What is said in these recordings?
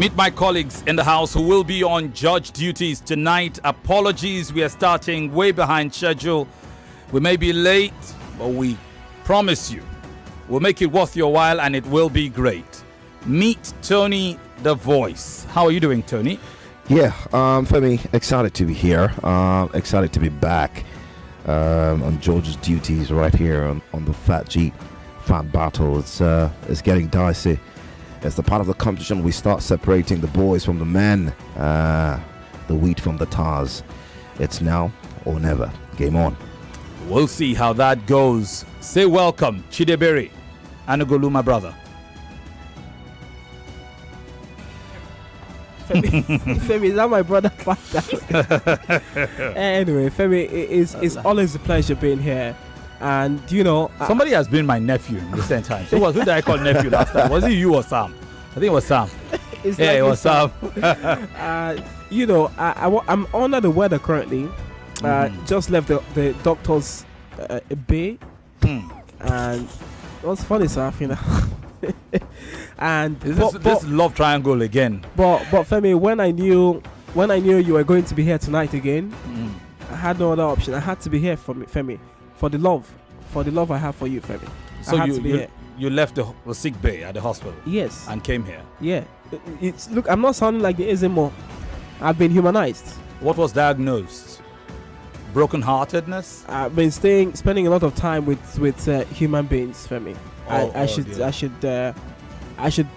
Meet my colleagues in the house who will be on judge duties tonight. Apologies, we are starting way behind schedule. We may be late, but we promise you we'll make it worth your while and it will be great. Meet Tony the Voice. How are you doing, Tony? Yeah, Femi, excited to be here. Excited to be back on George's duties right here on the FATG fan battle. It's getting dicey. It's the part of the competition we start separating the boys from the men, the wheat from the tars. It's now or never. Game on. We'll see how that goes. Say welcome, Chidebere Anugolu, my brother. Femi, is that my brother? Anyway, Femi, it's always a pleasure being here. And you know, somebody has been my nephew in recent times. Who did I call nephew last time? Was it you or Sam? I think it was Sam. Yeah, it was Sam. You know, I'm under the weather currently. Just left the doctor's bay, and what's funny, Sarafina. And this love triangle again. But Femi, when I knew you were going to be here tonight again, I had no other option. I had to be here for me, Femi. For the love I have for you, Femi. So you left the sick bay at the hospital? Yes. And came here? Yeah. Look, I'm not sounding like the Ezemo. I've been humanized. What was diagnosed? Broken-heartedness? I've been spending a lot of time with human beings, Femi. I should,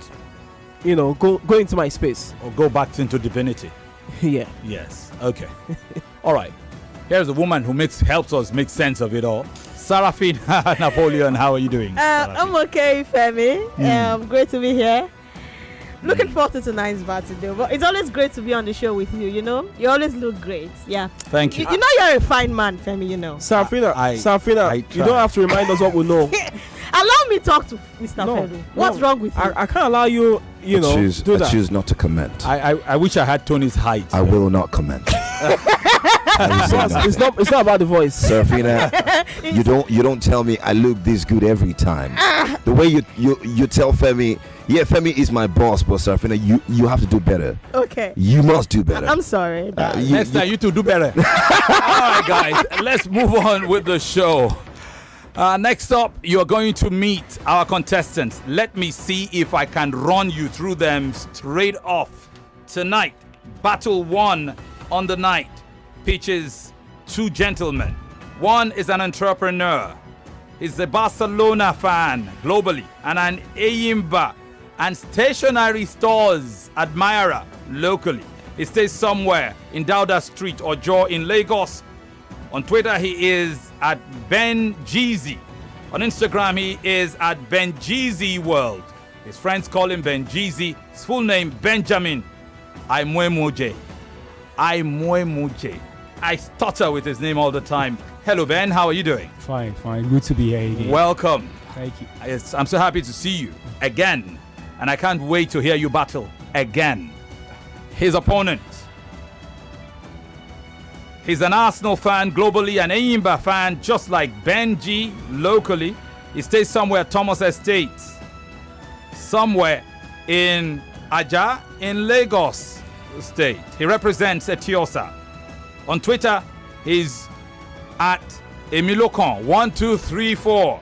you know, go into my space. Or go back into divinity? Yeah. Yes. Okay. All right. Here's a woman who helps us make sense of it all. Sarafina Napoleon, how are you doing? I'm okay, Femi. Great to be here. Looking forward to tonight's battle, though. But it's always great to be on the show with you. You know, you always look great. Yeah. Thank you. You know you're a fine man, Femi. You know. Sarafina, you don't have to remind us what we know. Allow me to talk to Mr. Femi. What's wrong with you? I can't allow you. You know, do that. I choose not to comment. I wish I had Tony's height. I will not comment. It's not about the voice. Serafina, you don't tell me I look this good every time. The way you tell Femi, yeah, Femi is my boss, but Serafina, you have to do better. Okay. You must do better. I'm sorry. Next time you two do better. All right, guys, let's move on with the show. Next up, you are going to meet our contestants. Let me see if I can run you through them straight off. Tonight, Battle 1 on the night pitches two gentlemen. One is an entrepreneur. He's a Barcelona fan globally and an Ayimba and stationery stores admirer locally. He stays somewhere in Dauda Street or Jaw in Lagos. On Twitter, he is at Ben Jeezy. On Instagram, he is at Ben Jeezy World. His friends call him Ben Jeezy. His full name, Benjamin Aimuemoje. Aimuemoje. I stutter with his name all the time. Hello, Ben. How are you doing? Fine. Good to be here again. Welcome. Thank you. I'm so happy to see you again. And I can't wait to hear you battle again. His opponent. He's an Arsenal fan globally, an Ayimba fan, just like Benji locally. He stays somewhere at Thomas Estates, somewhere in Aja in Lagos State. He represents Etiosa. On Twitter, he's at Emilokon1234.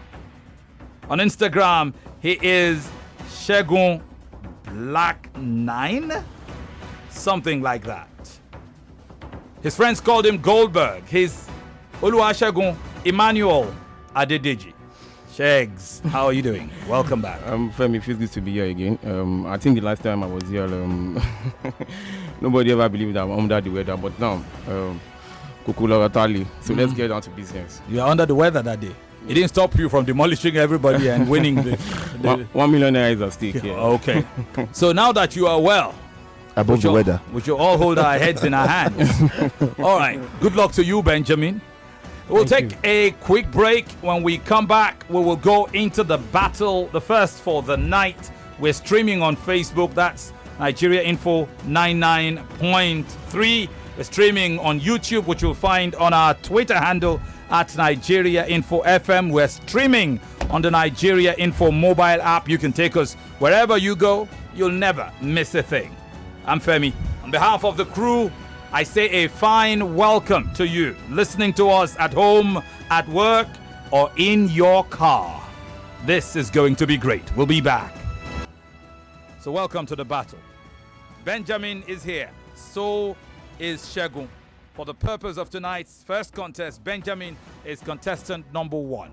On Instagram, he is Segun Black 9, something like that. His friends called him Goldberg. He's Oluwasegun Emmanuel Adedeji. Shags, how are you doing? Welcome back. Femi, feels good to be here again. I think the last time I was here, nobody ever believed that I'm under the weather, but now, Kukula Watali. So let's get down to business. You are under the weather that day. It didn't stop you from demolishing everybody and winning the 1 million naira is at stake. Yeah. Okay. So now that you are well, above the weather, we should all hold our heads in our hands. All right. Good luck to you, Benjamin. We'll take a quick break. When we come back, we will go into the battle, the first for the night. We're streaming on Facebook. That's Nigeria Info 99.3. We're streaming on YouTube, which you'll find on our Twitter handle at Nigeria Info FM. We're streaming on the Nigeria Info mobile app. You can take us wherever you go. You'll never miss a thing. I'm Femi. On behalf of the crew, I say a fine welcome to you listening to us at home, at work, or in your car. This is going to be great. We'll be back. So welcome to the battle. Benjamin is here. So is Segun. For the purpose of tonight's first contest, Benjamin is contestant number 1.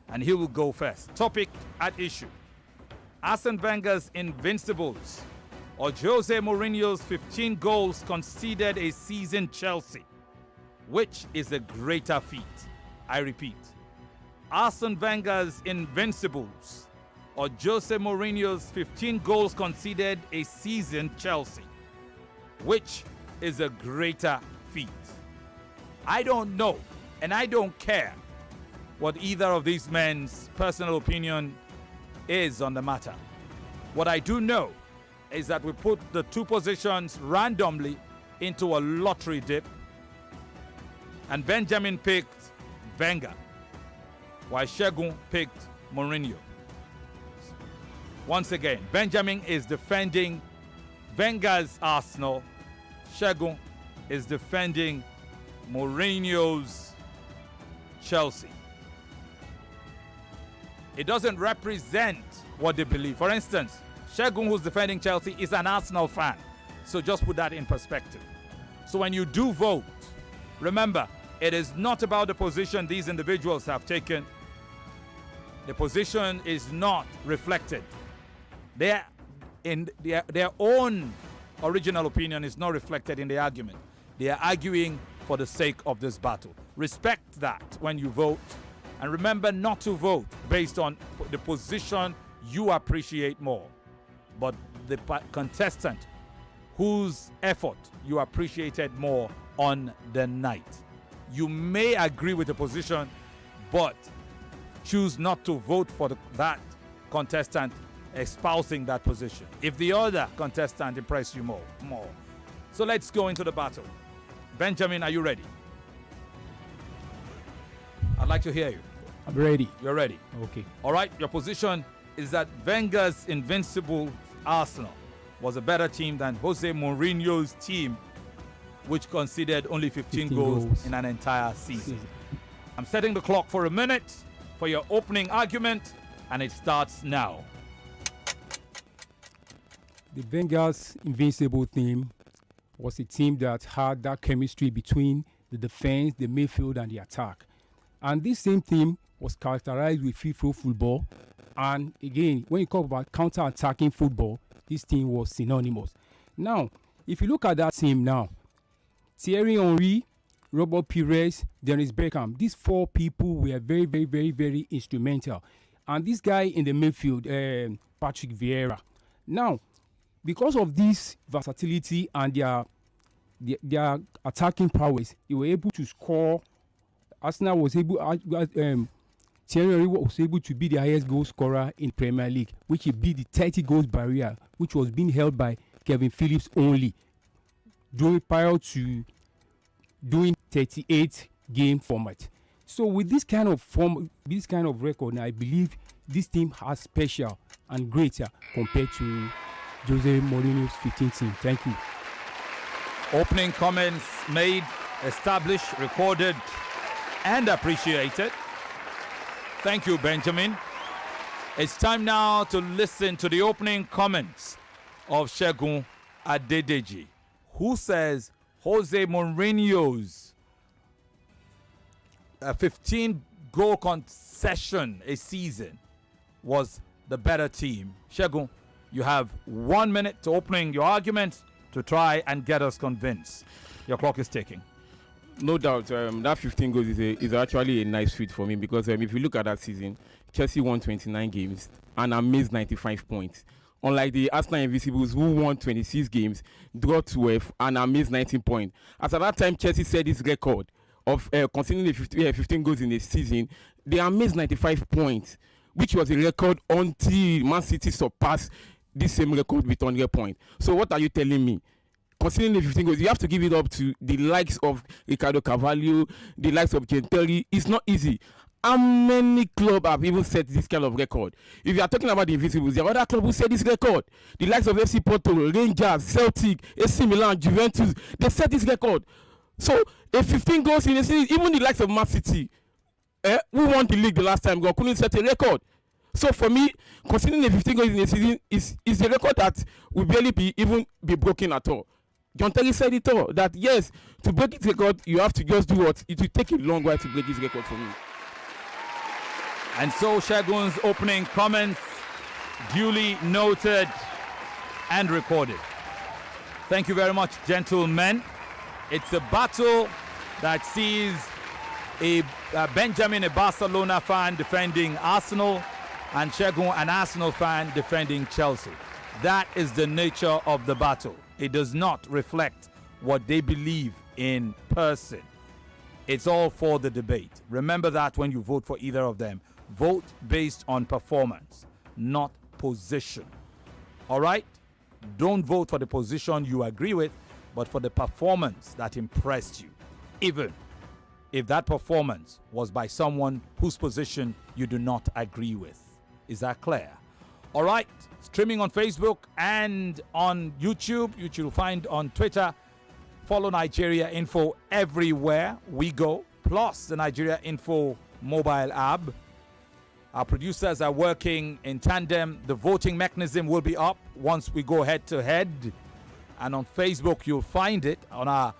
And he will go first. Topic at issue: Arsene Wenger's Invincibles or Jose Mourinho's 15 goals conceded a season Chelsea. Which is a greater feat? I repeat. Arsene Wenger's Invincibles or Jose Mourinho's 15 goals conceded a season Chelsea. Which is a greater feat? I don't know, and I don't care what either of these men's personal opinion is on the matter. What I do know is that we put the two positions randomly into a lottery dip, and Benjamin picked Wenger, while Segun picked Mourinho. Once again, Benjamin is defending Wenger's Arsenal. Segun is defending Mourinho's Chelsea. It doesn't represent what they believe. For instance, Segun, who's defending Chelsea, is an Arsenal fan. So just put that in perspective. So when you do vote, remember, it is not about the position these individuals have taken. The position is not reflected. Their own original opinion is not reflected in the argument. They are arguing for the sake of this battle. Respect that when you vote. And remember not to vote based on the position you appreciate more, but the contestant whose effort you appreciated more on the night. You may agree with the position, but choose not to vote for that contestant espousing that position if the other contestant impressed you more. So let's go into the battle. Benjamin, are you ready? I'd like to hear you. I'm ready. You're ready. Okay. All right. Your position is that Wenger's invincible Arsenal was a better team than Jose Mourinho's team, which conceded only 15 goals in an entire season. I'm setting the clock for a minute for your opening argument, and it starts now. The Wenger's invincible team was a team that had that chemistry between the defense, the midfield, and the attack. And this same team was characterized with free-flow football. And again, when you talk about counter-attacking football, this team was synonymous. Now, if you look at that team now, Thierry Henry, Robert Pires, Dennis Bergkamp, these 4 people were very, very, very, very instrumental. And this guy in the midfield, Patrick Vieira. Now, because of this versatility and their attacking prowess, they were able to score. Arsenal was able, Thierry Henry was able to be the highest goal scorer in Premier League, which he beat the 30 goals barrier, which was being held by Kevin Phillips only, prior to doing 38 game format. So with this kind of record, I believe this team has special and greater compared to Jose Mourinho's 15 team. Thank you. Opening comments made, established, recorded, and appreciated. Thank you, Benjamin. It's time now to listen to the opening comments of Segun Adedeji, who says Jose Mourinho's 15-goal concession a season was the better team. Segun, you have 1 minute to opening your argument to try and get us convinced. Your clock is ticking. No doubt, that 15 goals is actually a nice feat for me because if you look at that season, Chelsea won 29 games and amassed 95 points. Unlike the Arsenal Invincibles who won 26 games, draw 12 and amassed 19 points. As at that time, Chelsea set this record of conceding 15 goals in a season. They amassed 95 points, which was a record until Man City surpassed this same record with 100 points. So what are you telling me? Considering the 15 goals, you have to give it up to the likes of Ricardo Carvalho, the likes of Gentili. It's not easy. how many clubs have even set this kind of record? If you are talking about the Invincibles, there are other clubs who set this record. The likes of FC Porto, Rangers, Celtic, AC Milan, Juventus, they set this record. So, a 15 goals in a season, even the likes of Man City, who won the league the last time, couldn't set a record. So, for me, considering a 15 goals in a season is a record that will barely be broken at all. John Terry said it all, that yes, to break this record, you have to just do what? It will take a long while to break this record for me. And so Segun's opening comments duly noted and recorded. Thank you very much, gentlemen. It's a battle that sees a Benjamin, a Barcelona fan, defending Arsenal, and Segun, an Arsenal fan, defending Chelsea. That is the nature of the battle. It does not reflect what they believe in person. It's all for the debate. Remember that when you vote for either of them. Vote based on performance, not position. All right? Don't vote for the position you agree with, but for the performance that impressed you, even if that performance was by someone whose position you do not agree with. Is that clear? All right, streaming on Facebook and on YouTube. You will find on Twitter. Follow Nigeria Info everywhere we go, plus the Nigeria Info mobile app. Our producers are working in tandem. The voting mechanism will be up once we go head to head. And on Facebook, you'll find it on our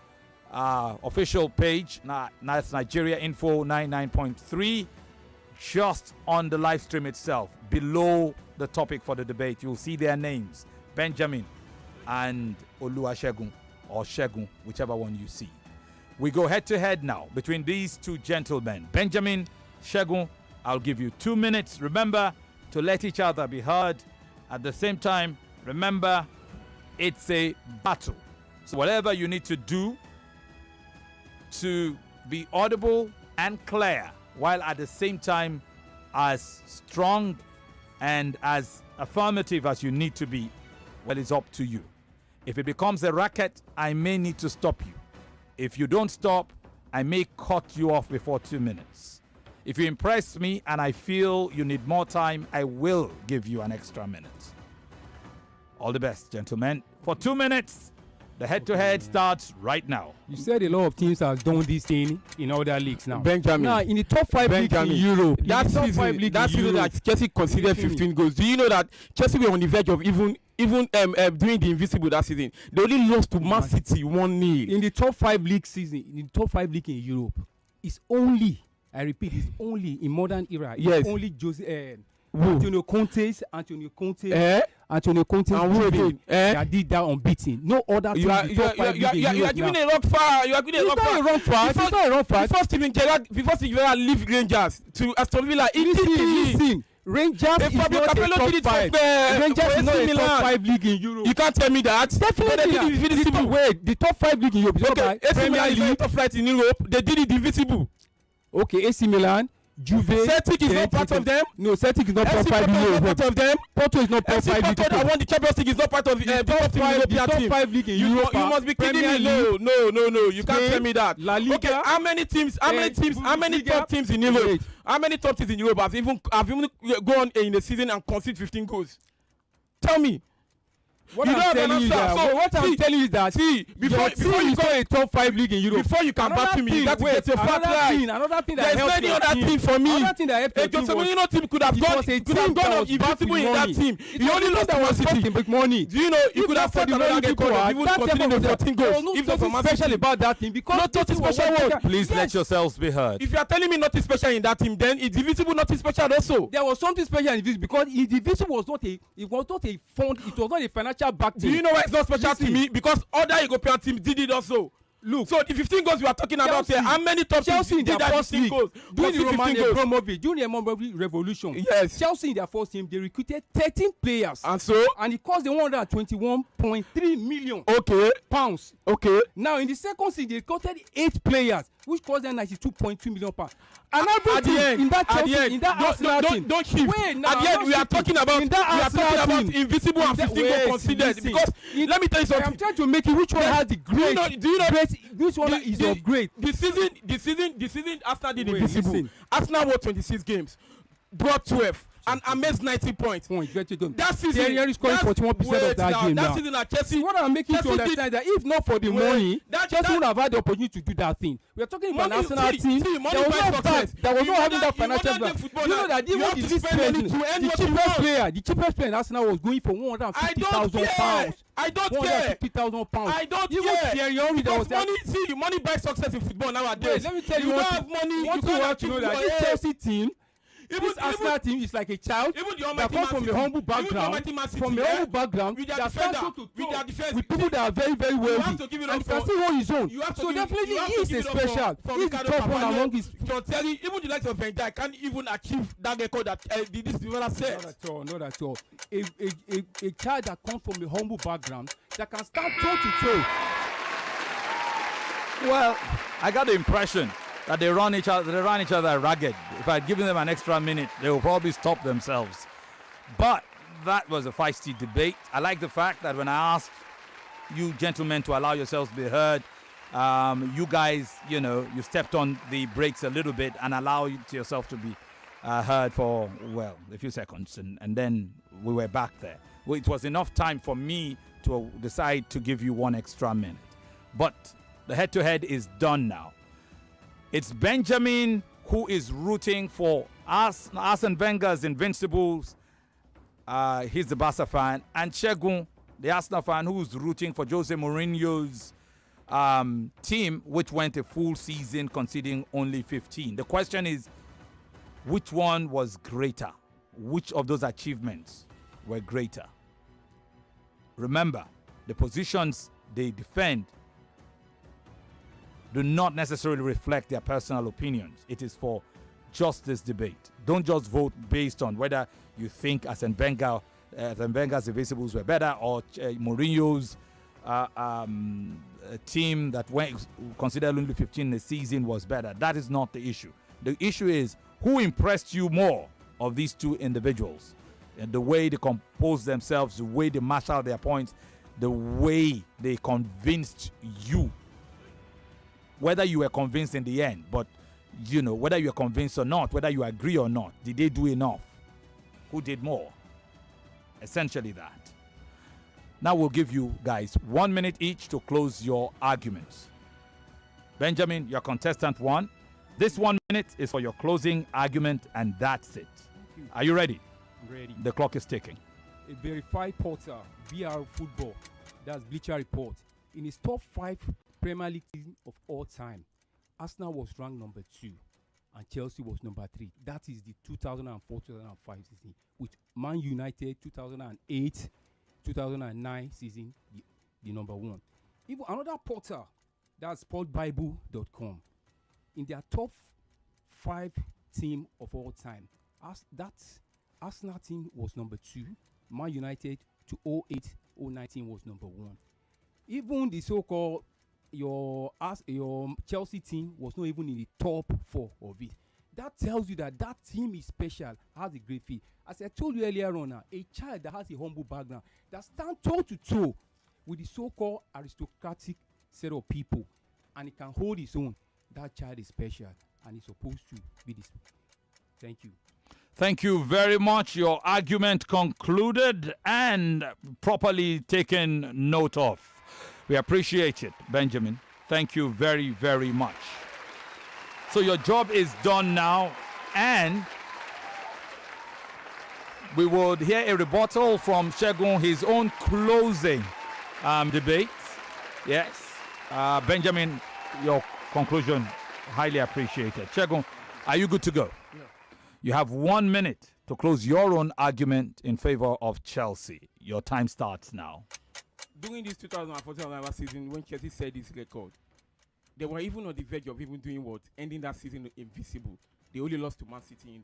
official page. That's Nigeria Info 99.3. Just on the live stream itself, below the topic for the debate, you'll see their names, Benjamin and Oluwasegun, or Segun, whichever one you see. We go head to head now between these two gentlemen. Benjamin, Segun, I'll give you 2 minutes. Remember to let each other be heard. At the same time, remember, it's a battle. So whatever you need to do to be audible and clear, while at the same time as strong and as affirmative as you need to be, well, it's up to you. If it becomes a racket, I may need to stop you. If you don't stop, I may cut you off before 2 minutes. If you impress me and I feel you need more time, I will give you an extra minute. All the best, gentlemen. For 2 minutes, the head-to-head starts right now. You said a lot of teams have done this thing in other leagues now. Benjamin. Now, in the top 5 leagues in Europe, that season that Chelsea conceded 15 goals. Do you know that Chelsea were on the verge of even doing the invisible that season? They only lost to Man City 1-0. In the top 5 league season, in the top 5 league in Europe, it's only, I repeat, it's only in modern era. Yes. It's only Antonio Conte, and that did that unbeaten. No other team. You are giving a wrong far. You are giving a wrong far. It's not a wrong far. Before Steven Gerrard leave Rangers to Aston Villa, listen. Rangers is not a top 5. Rangers is not a top 5 league in Europe. You can't tell me that. Definitely. The top 5 league in Europe. Okay, AC Milan is not top flight in Europe. They did it invisible. Okay, AC Milan, Juve. Celtic is not part of them. No, Celtic is not top 5 in Europe. Part of them. Porto is not top 5 league. Porto that won the Champions League is not part of the top 5 league in Europe. You must be kidding me. No. You can't tell me that. La Liga. Okay, how many top teams in Europe? How many top teams in Europe have even gone in a season and conceded 15 goals? Tell me. What I'm telling you is that before you go a top 5 league in Europe, before you can battle me, that is a fact line. Another thing that helped your team. There's many other team for me. Another thing that helped your team was team could have gone invisible in that team. You only lost to Man City. Money. Do you know you could have set another record of even continuing with 14 goals if not for Man City. Special about that team because nothing special word. Please let yourselves be heard. If you are telling me nothing special in that team, then it's invisible nothing special also. There was something special in this because invisible was not a fund. It was not a financial back team. Do you know why it's not special to me? Because other European teams did it also. Look, so the 15 goals we are talking about here, how many top teams did that 15 goals? During the Abramovich revolution, yes. Chelsea in their first team, they recruited 13 players. And it cost them 121.3 million pounds. Okay. Now in the second season, they recruited 8 players. which cost them 92.2 million pounds. And at the everything end, in that at the Chelsea, end, in that Arsenal team. don't shift. Wait, now, at the end, we are talking about invisible and 15 goals conceded. Because let me tell you something. I'm trying to make it which one has the great. Do you know which one is your great? The season Arsenal did invisible. Listen. Arsenal won 26 games, brought 12. And amassed 90 points. That season, Thierry is scoring 41% of that game now. That season at Chelsea. What I'm making to understand that if not for the money, Chelsea would have had the opportunity to do that thing. We are talking about an Arsenal team. There was no bad. There was no having that financial plan. You know that even the cheapest player in Arsenal was going for 150,000 pounds. I don't care. 150,000 pounds. I don't even care. Thierry Henry, because money buys success in football nowadays. Wait, let me tell you you one don't have money. What you have to know that this Chelsea team. This Arsenal team is like a child that comes from a humble background, that stands toe to toe with people that are very, very wealthy, and he can still hold his own. So definitely he is a special. He's the top one among his. Even the likes of Wenger can't even achieve that record that this developer said. Not at all. A child that comes from a humble background that can stand toe to toe. Well, I got the impression that they run each other ragged. If I'd given them an extra minute, they will probably stop themselves. But that was a feisty debate. I like the fact that when I asked you gentlemen to allow yourselves to be heard, you guys, you stepped on the brakes a little bit and allowed yourself to be heard for, well, a few seconds. And then we were back there. Well, it was enough time for me to decide to give you one extra minute. But the head-to-head is done now. It's Benjamin who is rooting for Arsene Wenger's Invincibles. He's the Barca fan. And Segun, the Arsenal fan, who's rooting for Jose Mourinho's team, which went a full season conceding only 15. The question is, which one was greater? Which of those achievements were greater? Remember, the positions they defend do not necessarily reflect their personal opinions. It is for just this debate. Don't just vote based on whether you think Arsene Wenger's Invincibles were better or Mourinho's team that went considered only 15 in the season was better. That is not the issue. The issue is who impressed you more of these two individuals, and the way they composed themselves, the way they marshaled their points, the way they convinced you. Whether you were convinced in the end, but whether you're convinced or not, whether you agree or not, did they do enough? Who did more? Essentially that. Now we'll give you guys 1 minute each to close your arguments. Benjamin, your contestant 1. This 1 minute is for your closing argument, and that's it. Are you ready? I'm ready. The clock is ticking. A verified portal, VR Football, that's Bleacher Report, in his top 5 Premier League team of all time, Arsenal was ranked number 2 and Chelsea was number 3. That is the 2004-2005 season, with Man United 2008-2009 season the number 1. Even another portal, that's sportbible.com, in their top 5 team of all time, that Arsenal team was number 2. Man United to 08-09 was number 1. Even the so-called your Chelsea team was not even in the top 4 of it. That tells you that team is special, has a great feel. As I told you earlier on, a child that has a humble background, that stands toe to toe with the so-called aristocratic set of people, and he can hold his own. That child is special, and he's supposed to be this. Thank you. Thank you very much. Your argument concluded and properly taken note of. We appreciate it, Benjamin. Thank you very, very much. So your job is done now, and we would hear a rebuttal from Segun, his own closing debate. Yes. Benjamin, your conclusion, highly appreciated. Segun, are you good to go? Yeah. You have 1 minute to close your own argument in favor of Chelsea. Your time starts now. During this 2014 season, when Chelsea set this record, they were even on the verge of even doing what? Ending that season invisible. They only lost to Man City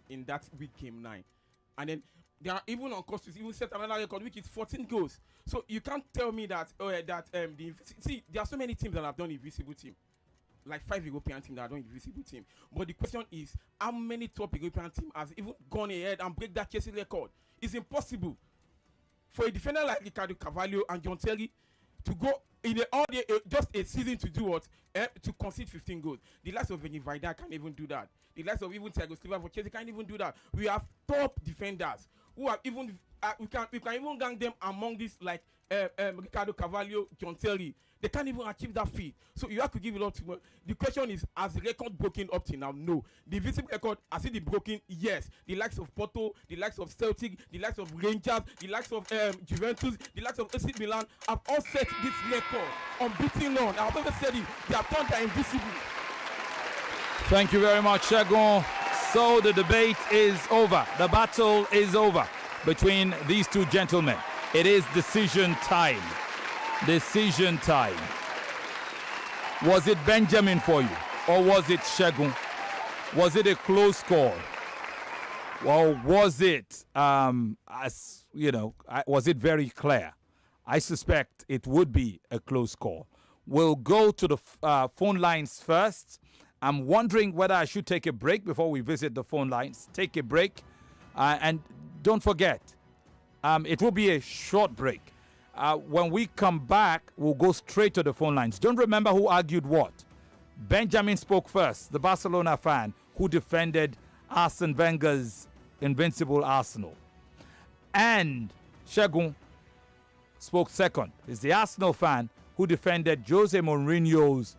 in that week game 9. And then they are even on course to even set another record, which is 14 goals. So you can't tell me that see, there are so many teams that have done invisible team. like 5 European teams that are not invisible team. But the question is, how many top European team has even gone ahead and break that Chelsea record? It's impossible for a defender like Ricardo Carvalho and John Terry to go in just a season to do what? To concede 15 goals. The likes of Vini Vida can't even do that. The likes of even Thiago Silva for Chelsea can't even do that. We have top defenders who have even we can even rank them among this like Ricardo Carvalho, John Terry. They can't even achieve that feat. So you have to give it up to. The question is, has the record broken up till now? No. The invisible record, has it been broken? Yes. The likes of Porto, the likes of Celtic, the likes of Rangers, the likes of Juventus, the likes of AC Milan have all set this record unbeaten on. I've always said it. They have turned their invisible. Thank you very much, Segun. So the debate is over. The battle is over between these two gentlemen. It is decision time. Decision time. Was it Benjamin for you, or was it Segun? Was it a close call, or was it, was it very clear? I suspect it would be a close call. We'll go to the phone lines first. I'm wondering whether I should take a break before we visit the phone lines. Take a break, and don't forget, it will be a short break. When we come back, we'll go straight to the phone lines. Don't remember who argued what. Benjamin spoke first, the Barcelona fan who defended Arsene Wenger's invincible Arsenal. And Segun spoke second. He's the Arsenal fan who defended Jose Mourinho's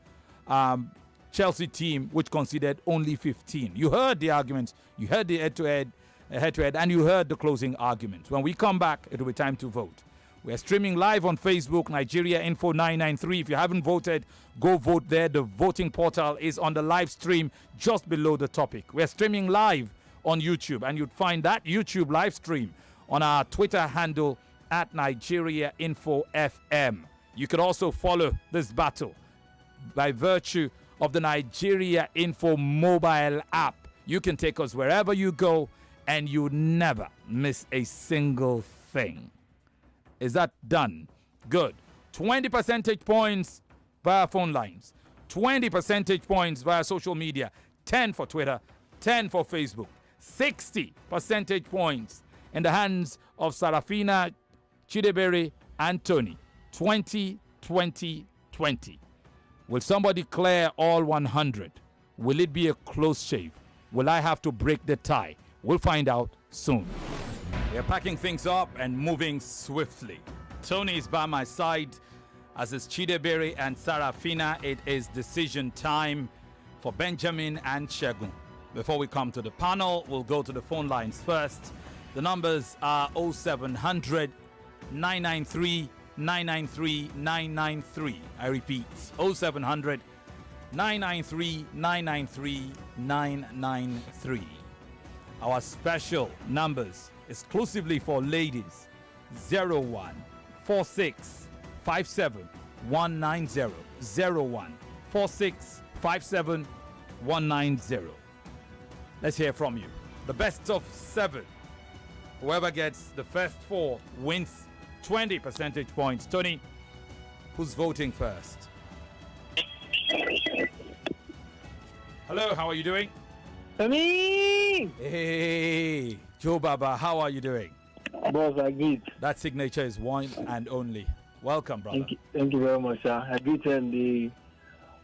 Chelsea team, which conceded only 15. You heard the arguments, you heard the head-to-head, and you heard the closing arguments. When we come back, it will be time to vote. We're streaming live on Facebook, Nigeria Info 993. If you haven't voted, go vote there. The voting portal is on the live stream just below the topic. We're streaming live on YouTube, and you'd find that YouTube live stream on our Twitter handle at Nigeria Info FM. You could also follow this battle by virtue of the Nigeria Info mobile app. You can take us wherever you go, and you never miss a single thing. Is that done? Good. 20 percentage points via phone lines, 20 percentage points via social media, 10 for Twitter, 10 for Facebook, 60 percentage points in the hands of Sarafina, Chidebere, and Tony. 20, 20, 20. Will somebody clear all 100? Will it be a close shave? Will I have to break the tie? We'll find out soon. We're packing things up and moving swiftly. Tony is by my side, as is Chidebere and Sarafina. It is decision time for Benjamin and Segun. Before we come to the panel, we'll go to the phone lines first. The numbers are 0700 993 993 993. I repeat, 0700 993 993 993. Our special numbers exclusively for ladies: 01 46 57 190, 01 46 57 190. Let's hear from you. The best of 7. Whoever gets the first 4 wins 20 percentage points. Tony, who's voting first? Hello, how are you doing? Femi! Hey, Joe Baba, how are you doing? Boss, I greet. That signature is one and only. Welcome, brother. Thank you very much, sir. I greet the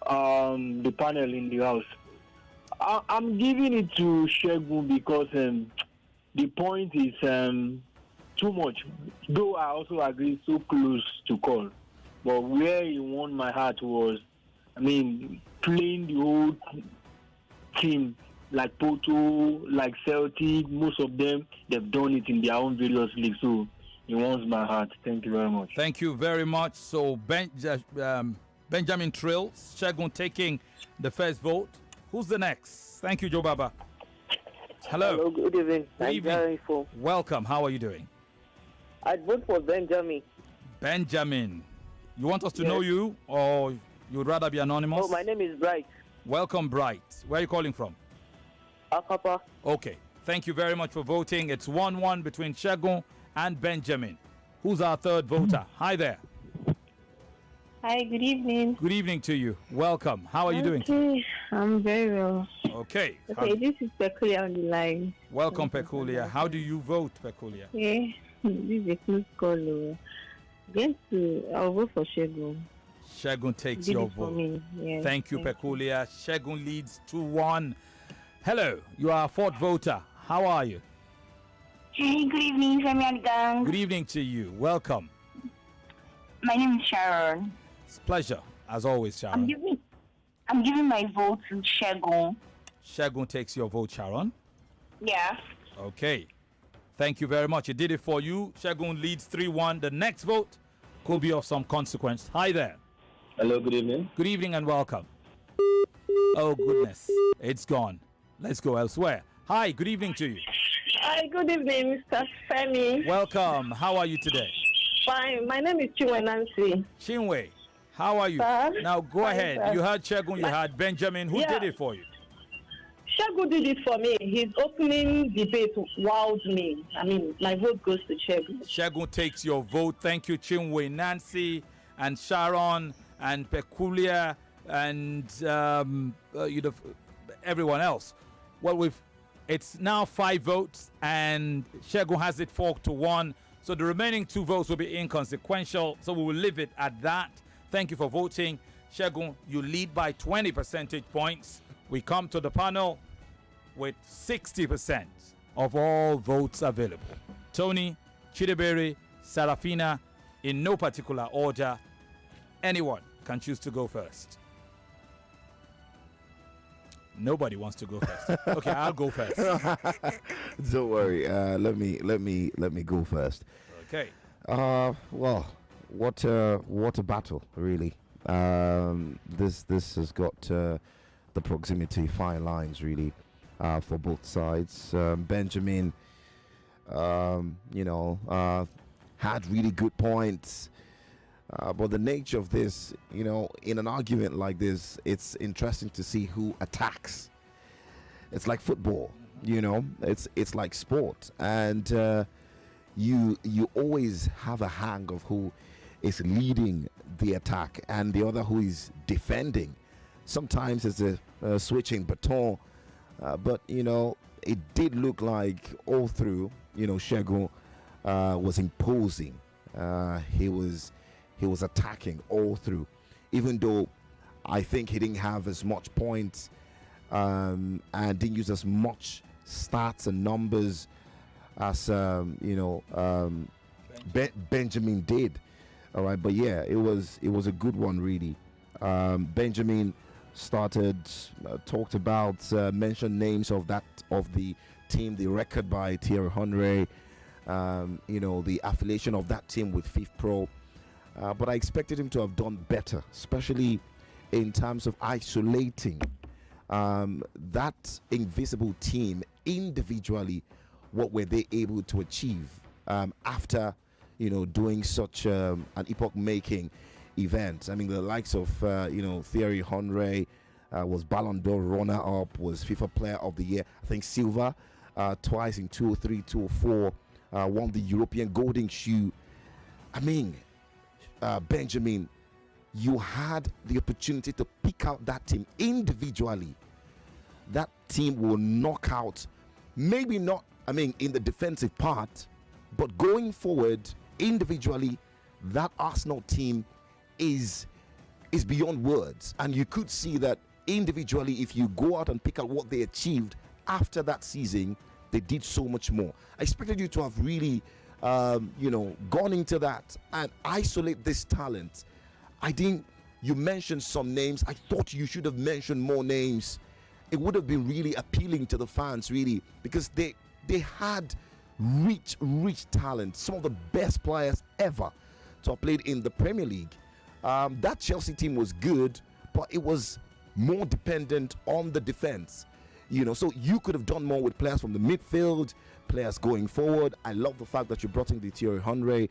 panel in the house. I'm giving it to Segun because the point is too much. Though I also agree, so close to call. But where he won my heart was, playing the whole team, like Porto, like Celtic, most of them, they've done it in their own various leagues. So it warms my heart. Thank you very much. Thank you very much. So Benjamin Trill, Segun taking the first vote. Who's the next? Thank you, Joe Baba. Hello. Hello, good evening. Good evening. Welcome. How are you doing? I'd vote for Benjamin. Benjamin. You want us to know you, or you would rather be anonymous? Oh, my name is Bright. Welcome, Bright. Where are you calling from? Akapa. Okay. Thank you very much for voting. It's 1-1 between Segun and Benjamin. Who's our third voter? Hi there. Hi, good evening. Good evening to you. Welcome. How are you doing? Okay, I'm very well. Okay. Okay, this is Peculiar on the line. Welcome, Peculiar. How do you vote, Peculiar? Okay, this is a close call. I'll vote for Segun. Segun takes Did your it for vote. me. Yes, Thank you, Peculiar. Segun leads 2-1. Hello, you are a fourth voter. How are you? Hey, good evening, Femi and gang. Good evening to you. Welcome. My name is Sharon. It's a pleasure, as always, I'm Sharon. giving my vote to Segun. Segun takes your vote, Sharon. Yeah. Okay. Thank you very much. He did it for you. Segun leads 3-1. The next vote could be of some consequence. Hi there. Hello, good evening. Good evening and welcome. Oh, goodness. It's gone. Let's go elsewhere. Hi, good evening to you. Hi, good evening, Mr. Femi. Welcome. How are you today? Fine. My name is Chinwe Nancy. Chinwe, how are you? Sir? Now go Fine, ahead. sir. You had Segun, you had Benjamin. Who did it for you? Segun did it for me. His opening debate wowed me. I mean, my vote goes to Segun. Segun takes your vote. Thank you, Chinwe, Nancy, and Sharon, and Peculiar, and everyone else. Well, it's now 5 votes, and Segun has it 4-1. So the remaining 2 votes will be inconsequential. So we will leave it at that. Thank you for voting. Segun, you lead by 20 percentage points. We come to the panel with 60% of all votes available. Tony, Chidebere, Sarafina, in no particular order. Anyone can choose to go first. Nobody wants to go first. Okay, I'll go first. Don't worry. Let me go first. Okay. Well, what a battle, really. This has got the proximity fine lines, really, for both sides. Benjamin, had really good points. But the nature of this, in an argument like this, it's interesting to see who attacks. It's like football, it's like sport, and you always have a hang of who is leading the attack and the other who is defending. Sometimes it's a switching baton, but it did look like all through, Segun was imposing. He was attacking all through, even though I think he didn't have as much points and didn't use as much stats and numbers as Benjamin did. All right, but yeah, it was a good one, really. Benjamin started talked about mentioned names of the team, the record by Thierry Henry, the affiliation of that team with FIFPro. But I expected him to have done better, especially in terms of isolating that invisible team individually. What were they able to achieve after, doing such an epoch-making event? I mean, the likes of, Thierry Henry was Ballon d'Or runner-up, was FIFA Player of the Year. I think Silva twice in 2003, 2004, won the European Golden Shoe. I mean, Benjamin, you had the opportunity to pick out that team individually. That team will knock out, maybe not, in the defensive part, but going forward individually, that Arsenal team is beyond words. And you could see that individually, if you go out and pick out what they achieved after that season, they did so much more. I expected you to have really gone into that and isolate this talent. You mentioned some names. I thought you should have mentioned more names. It would have been really appealing to the fans, really, because they had rich talent, some of the best players ever to have played in the Premier League. That Chelsea team was good, but it was more dependent on the defense. So you could have done more with players from the midfield, players going forward. I love the fact that you brought in the Thierry Henry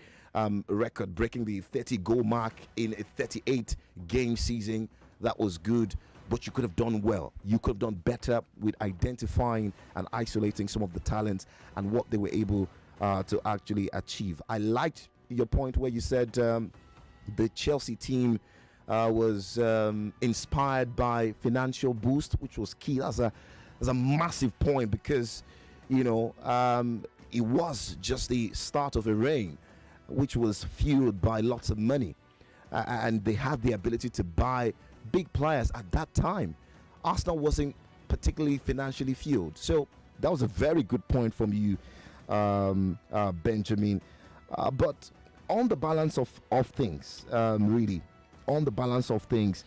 record, breaking the 30-goal mark in a 38-game season. That was good, but you could have done well. You could have done better with identifying and isolating some of the talents and what they were able to actually achieve. I liked your point where you said the Chelsea team was inspired by financial boost, which was key. That's a massive point because, it was just the start of a reign, which was fueled by lots of money. And they had the ability to buy big players at that time. Arsenal wasn't particularly financially fueled. So that was a very good point from you, Benjamin. But on the balance of things, really, on the balance of things,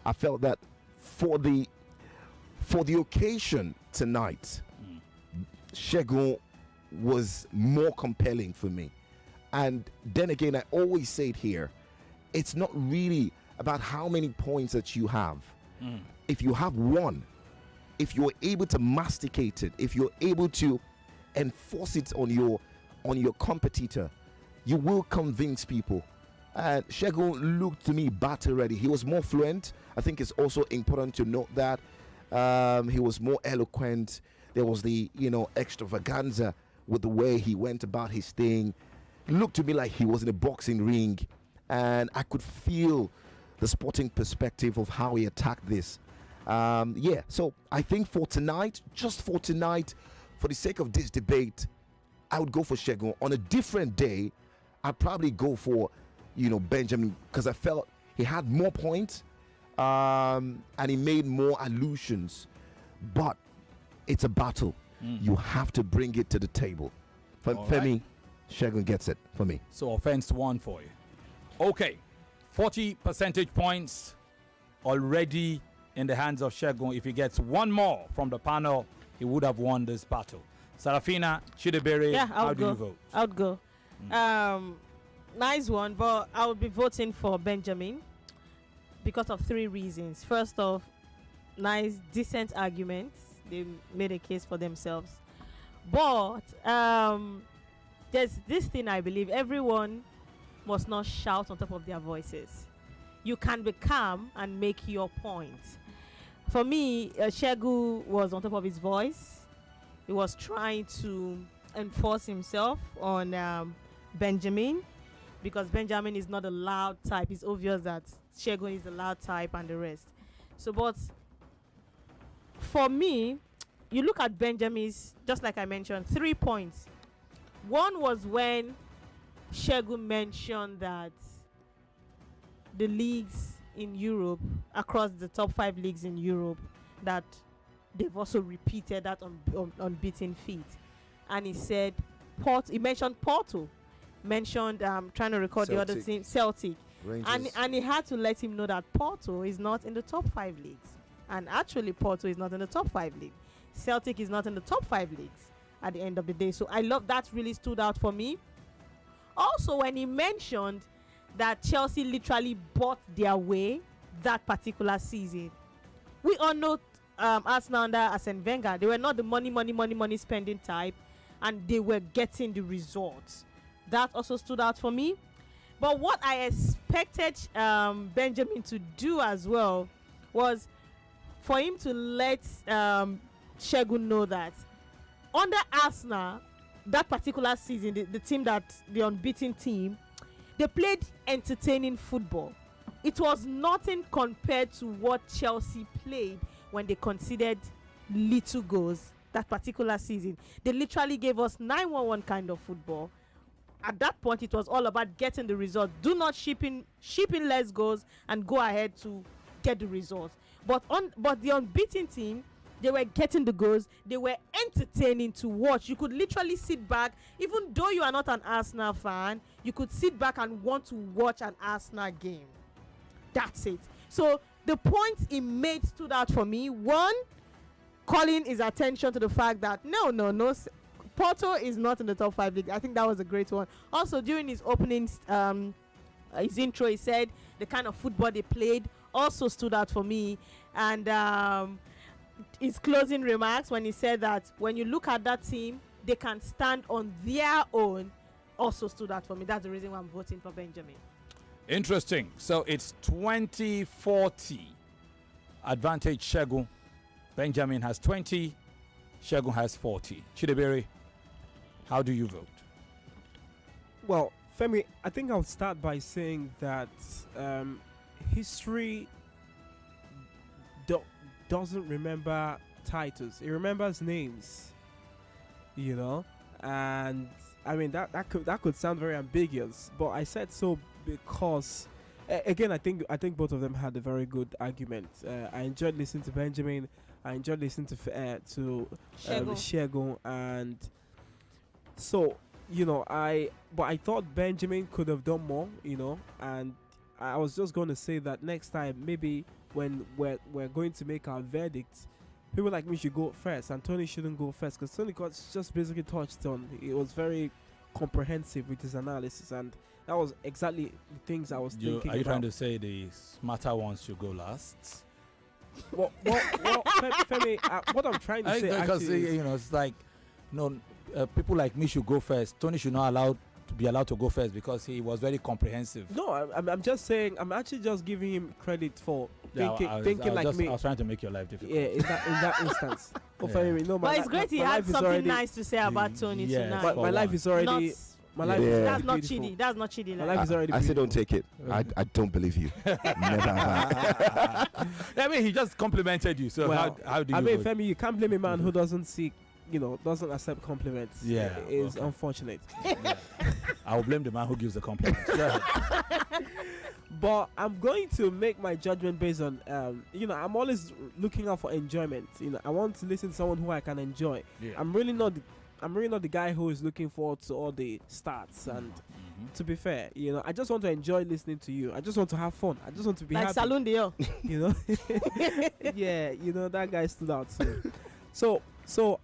I felt that for the occasion tonight, Segun was more compelling for me. And then again, I always say it here, it's not really about how many points that you have. If you have one, if you're able to masticate it, if you're able to enforce it on your competitor, you will convince people. And Segun looked to me battle ready. He was more fluent. I think it's also important to note that he was more eloquent. There was the extravaganza with the way he went about his thing. It looked to me like he was in a boxing ring, and I could feel the sporting perspective of how he attacked this. So I think for tonight, for the sake of this debate, I would go for Segun. On a different day, I'd probably go for Benjamin, because I felt he had more points and he made more allusions. But it's a battle. You have to bring it to the table. Femi, Segun gets it for me. So offense 1 for you. Okay, 40 percentage points already in the hands of Segun. If he gets one more from the panel, he would have won this battle. Sarafina, Chidebere, how do you vote? I would go. Nice one, but I would be voting for Benjamin because of 3 reasons. First off, nice, decent arguments. They made a case for themselves. But there's this thing I believe: everyone must not shout on top of their voices. You can be calm and make your point. For me, Segun was on top of his voice. He was trying to enforce himself on Benjamin, because Benjamin is not a loud type. It's obvious that Segun is the loud type and the rest. So, but for me, you look at Benjamin's, just like I mentioned, 3 points. One was when Segun mentioned that the leagues in Europe, across the top 5 leagues in Europe, that they've also repeated that on unbeaten feat. And he said, he mentioned Porto, mentioned trying to record Celtic. the other team, Celtic, Rangers. and he had to let him know that Porto is not in the top 5 leagues. And actually, Porto is not in the top 5 leagues. Celtic is not in the top 5 leagues at the end of the day. So I love that, really stood out for me. Also, when he mentioned that Chelsea literally bought their way that particular season. We all know Arsenal under Arsene Wenger, they were not the money spending type, and they were getting the results. That also stood out for me. But what I expected Benjamin to do as well was for him to let Segun know that under Arsenal, that particular season, the team the unbeaten team, they played entertaining football. It was nothing compared to what Chelsea played when they conceded little goals that particular season. They literally gave us 9-1-1 kind of football. At that point, it was all about getting the result. Do not ship in less goals and go ahead to get the result. But the unbeaten team, they were getting the goals. They were entertaining to watch. You could literally sit back, even though you are not an Arsenal fan, you could sit back and want to watch an Arsenal game. That's it. So the points he made stood out for me. One, calling his attention to the fact that no, Porto is not in the top 5 league. I think that was a great one. Also, during his opening, his intro, he said the kind of football they played also stood out for me. And his closing remarks, when he said that when you look at that team, they can stand on their own, also stood out for me. That's the reason why I'm voting for Benjamin. Interesting. So it's 20-40 advantage Segun. Benjamin has 20, Segun has 40. Chidebere, how do you vote? Well, Femi, I think I'll start by saying that history doesn't remember titles. It remembers names. And I mean that could sound very ambiguous, but I said so because again I think both of them had a very good argument. I enjoyed listening to Benjamin. I enjoyed listening to Segun, and so I thought Benjamin could have done more, and I was just going to say that next time maybe when we're going to make our verdict, people like me should go first and Tony shouldn't go first, because Tony got just basically touched on. It was very comprehensive with his analysis, and that was exactly the things I was thinking. Are you trying to say the smarter ones should go last? Well, Femi, what I'm trying to say, because it's like, people like me should go first. Tony should not be allowed to go first because he was very comprehensive. No, I'm just saying. I'm actually just giving him credit for thinking like me. I was trying to make your life difficult. Yeah, in that instance. Femi, but it's great he had something nice to say about Tony tonight. But my life is already. My life is that's not cheating. That's not cheating. My life is already. I say don't take it. I don't believe you. Never have I. I mean, he just complimented you. So how do you? I mean, Femi, you can't blame a man who doesn't doesn't accept compliments. Yeah, it's unfortunate. Yeah. I will blame the man who gives the compliments. But I'm going to make my judgment based on, I'm always looking out for enjoyment. I want to listen to someone who I can enjoy. Yeah. I'm really not the guy who is looking forward to all the stats. And to be fair, I just want to enjoy listening to you. I just want to have fun. I just want to be like happy. Salon Dio. Yeah, that guy stood out too. So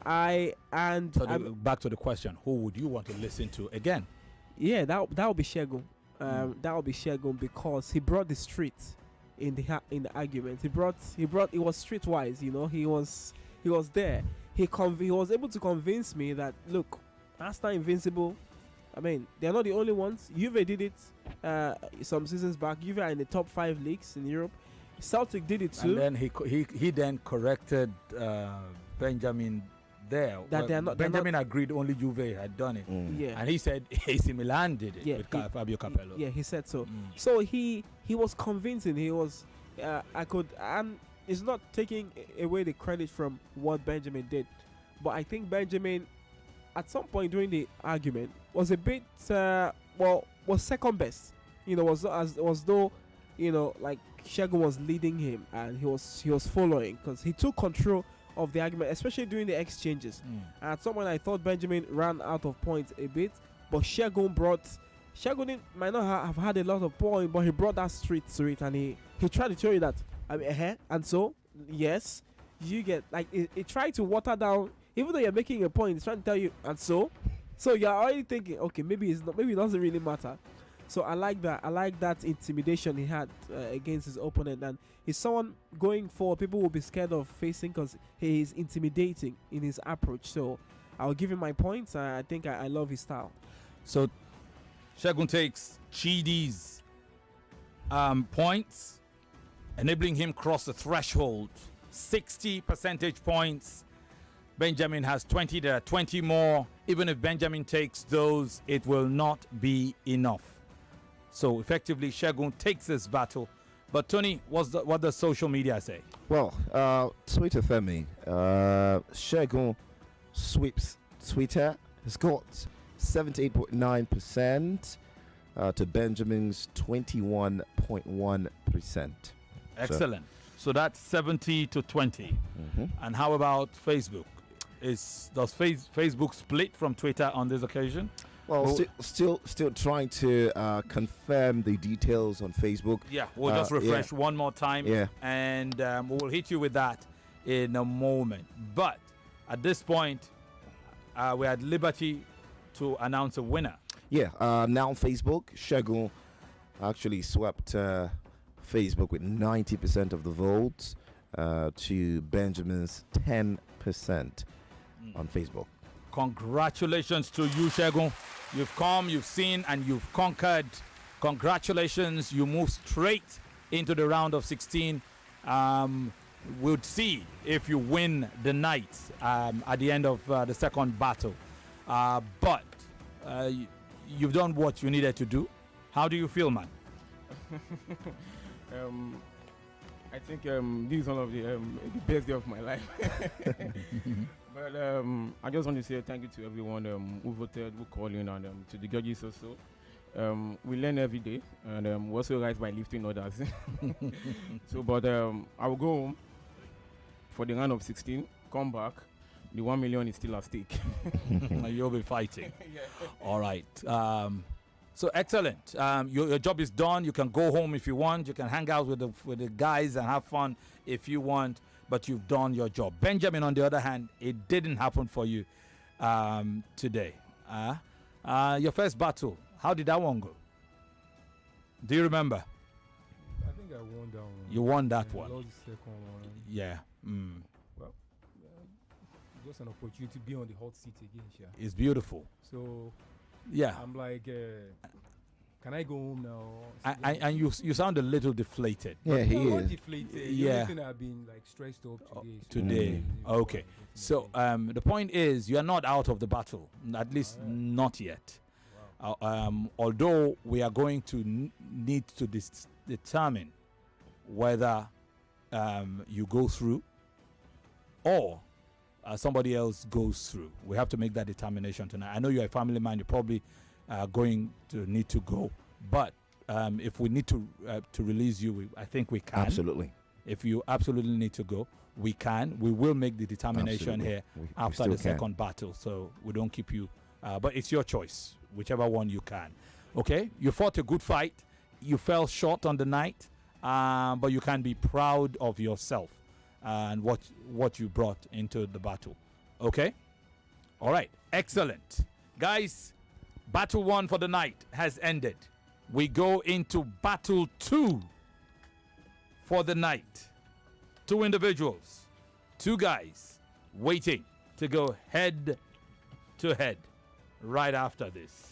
back to the question: who would you want to listen to again? Yeah, that would be Segun. That would be Segun because he brought the street in the argument. He brought it was streetwise. He was there. He was able to convince me that look, Arsenal invincible. I mean, they're not the only ones. Juve did it some seasons back. Juve are in the top 5 leagues in Europe. Celtic did it too. And then he then corrected Benjamin there. That they are not. Benjamin agreed only Juve had done it. Yeah. And he said AC Milan did it with Fabio Capello. Yeah, he said so. So he was convincing. He was. And it's not taking away the credit from what Benjamin did, but I think Benjamin, at some point during the argument, was a bit was second best. Was though, like Segun was leading him and he was following because he took control of the argument, especially during the exchanges. And at some point I thought Benjamin ran out of points a bit, but Segun might not have had a lot of points, but he brought that street to it, and he tried to tell you that and so yes, you get like it tried to water down, even though you're making a point. It's trying to tell you, and so you're already thinking, okay, maybe it doesn't really matter. So I like that intimidation he had against his opponent, and he's someone going forward people will be scared of facing because he is intimidating in his approach. So I'll give him my points. I think I love his style. So Segun takes Chidi's points, enabling him cross the threshold. 60 percentage points. Benjamin has 20. There are 20 more. Even if Benjamin takes those, it will not be enough. So effectively, Segun takes this battle. But Tony, what does social media say? Well, Twitter Femi, Segun sweeps Twitter. Has got 78.9% to Benjamin's 21.1%. Excellent. So that's 70 to 20. And how about Facebook? Does Facebook split from Twitter on this occasion? Well, still trying to confirm the details on Facebook. Yeah, we'll just refresh one more time. Yeah. And we'll hit you with that in a moment. But at this point, we're at liberty to announce a winner. Yeah, now on Facebook, Segun actually swept Facebook with 90% of the votes to Benjamin's 10% on Facebook. Congratulations to you, Segun. You've come, you've seen, and you've conquered. Congratulations. You move straight into the round of 16. We'll see if you win the night at the end of the second battle. But you've done what you needed to do. How do you feel, man? I think this is one of the best day of my life. But I just want to say thank you to everyone who voted, who called in, and to the judges also. We learn every day, and we also rise by lifting others. So, but I will go home for the round of 16, come back. The 1 million is still at stake. You'll be fighting. Yeah. All right. So excellent. Your job is done. You can go home if you want. You can hang out with the guys and have fun if you want. But you've done your job. Benjamin, on the other hand, it didn't happen for you today. Your first battle, how did that one go? Do you remember? I think I won that one. You won that one. I lost the second one. Yeah. Well, just an opportunity to be on the hot seat again, Sha. It's beautiful. So, yeah. I'm like, can I go home now? And you sound a little deflated. Yeah, he not is. deflated. Yeah. The I've been like stressed up today. Today. Okay. So the point is, you are not out of the battle. At least not yet. Wow. Although we are going to need to determine whether you go through or somebody else goes through. We have to make that determination tonight. I know you're a family man. You're probably going to need to go. But if we need to release you, I think we can. Absolutely. If you absolutely need to go, we can. We will make the determination here after the second battle. So we don't keep you. But it's your choice, whichever one you can. Okay? You fought a good fight. You fell short on the night. But you can be proud of yourself and what you brought into the battle. Okay? All right. Excellent. Guys, battle 1 for the night has ended. We go into battle 2 for the night. 2 individuals, 2 guys waiting to go head to head right after this.